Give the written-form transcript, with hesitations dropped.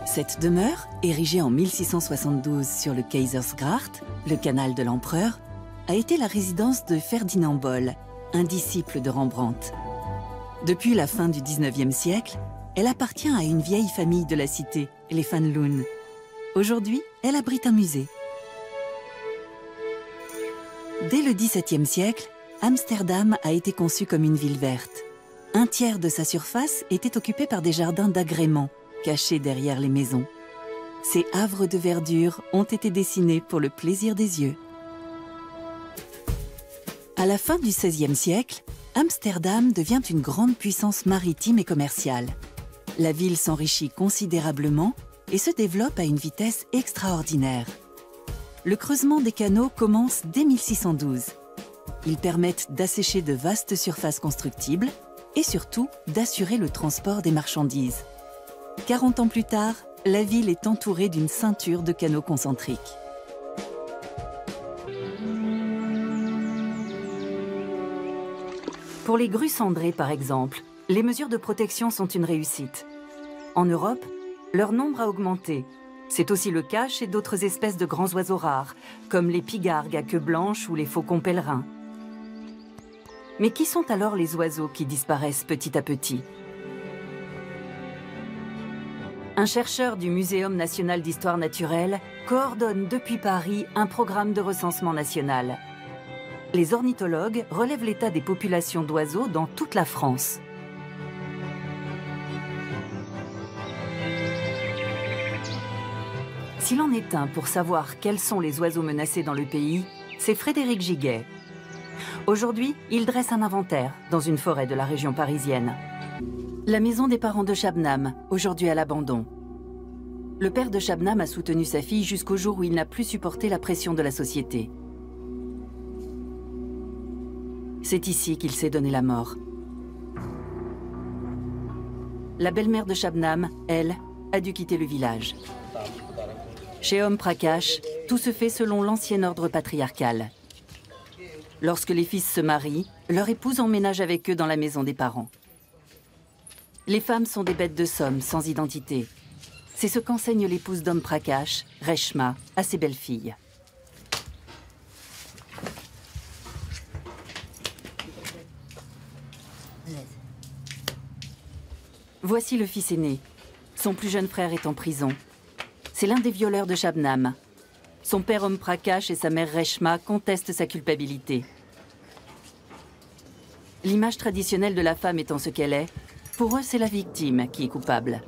Cette demeure, érigée en 1672 sur le Kaisersgracht, le canal de l'Empereur, a été la résidence de Ferdinand Bol, un disciple de Rembrandt. Depuis la fin du XIXe siècle, elle appartient à une vieille famille de la cité, les Van Loon. Aujourd'hui, elle abrite un musée. Dès le XVIIe siècle, Amsterdam a été conçue comme une ville verte. Un tiers de sa surface était occupé par des jardins d'agrément, cachés derrière les maisons. Ces havres de verdure ont été dessinés pour le plaisir des yeux. À la fin du XVIe siècle, Amsterdam devient une grande puissance maritime et commerciale. La ville s'enrichit considérablement et se développe à une vitesse extraordinaire. Le creusement des canaux commence dès 1612. Ils permettent d'assécher de vastes surfaces constructibles et surtout d'assurer le transport des marchandises. 40 ans plus tard, la ville est entourée d'une ceinture de canaux concentriques. Pour les grues cendrées, par exemple, les mesures de protection sont une réussite. En Europe, leur nombre a augmenté. C'est aussi le cas chez d'autres espèces de grands oiseaux rares, comme les pigargues à queue blanche ou les faucons pèlerins. Mais qui sont alors les oiseaux qui disparaissent petit à petit? Un chercheur du Muséum national d'histoire naturelle coordonne depuis Paris un programme de recensement national. Les ornithologues relèvent l'état des populations d'oiseaux dans toute la France. S'il en est un pour savoir quels sont les oiseaux menacés dans le pays, c'est Frédéric Giguet. Aujourd'hui, il dresse un inventaire dans une forêt de la région parisienne. La maison des parents de Shabnam, aujourd'hui à l'abandon. Le père de Shabnam a soutenu sa fille jusqu'au jour où il n'a plus supporté la pression de la société. C'est ici qu'il s'est donné la mort. La belle-mère de Shabnam, elle, a dû quitter le village. Chez Om Prakash, tout se fait selon l'ancien ordre patriarcal. Lorsque les fils se marient, leur épouse emménage avec eux dans la maison des parents. Les femmes sont des bêtes de somme, sans identité. C'est ce qu'enseigne l'épouse d'Om Prakash, Reshma, à ses belles-filles. Voici le fils aîné. Son plus jeune frère est en prison. C'est l'un des violeurs de Shabnam. Son père Om Prakash et sa mère Reshma contestent sa culpabilité. L'image traditionnelle de la femme étant ce qu'elle est, pour eux c'est la victime qui est coupable.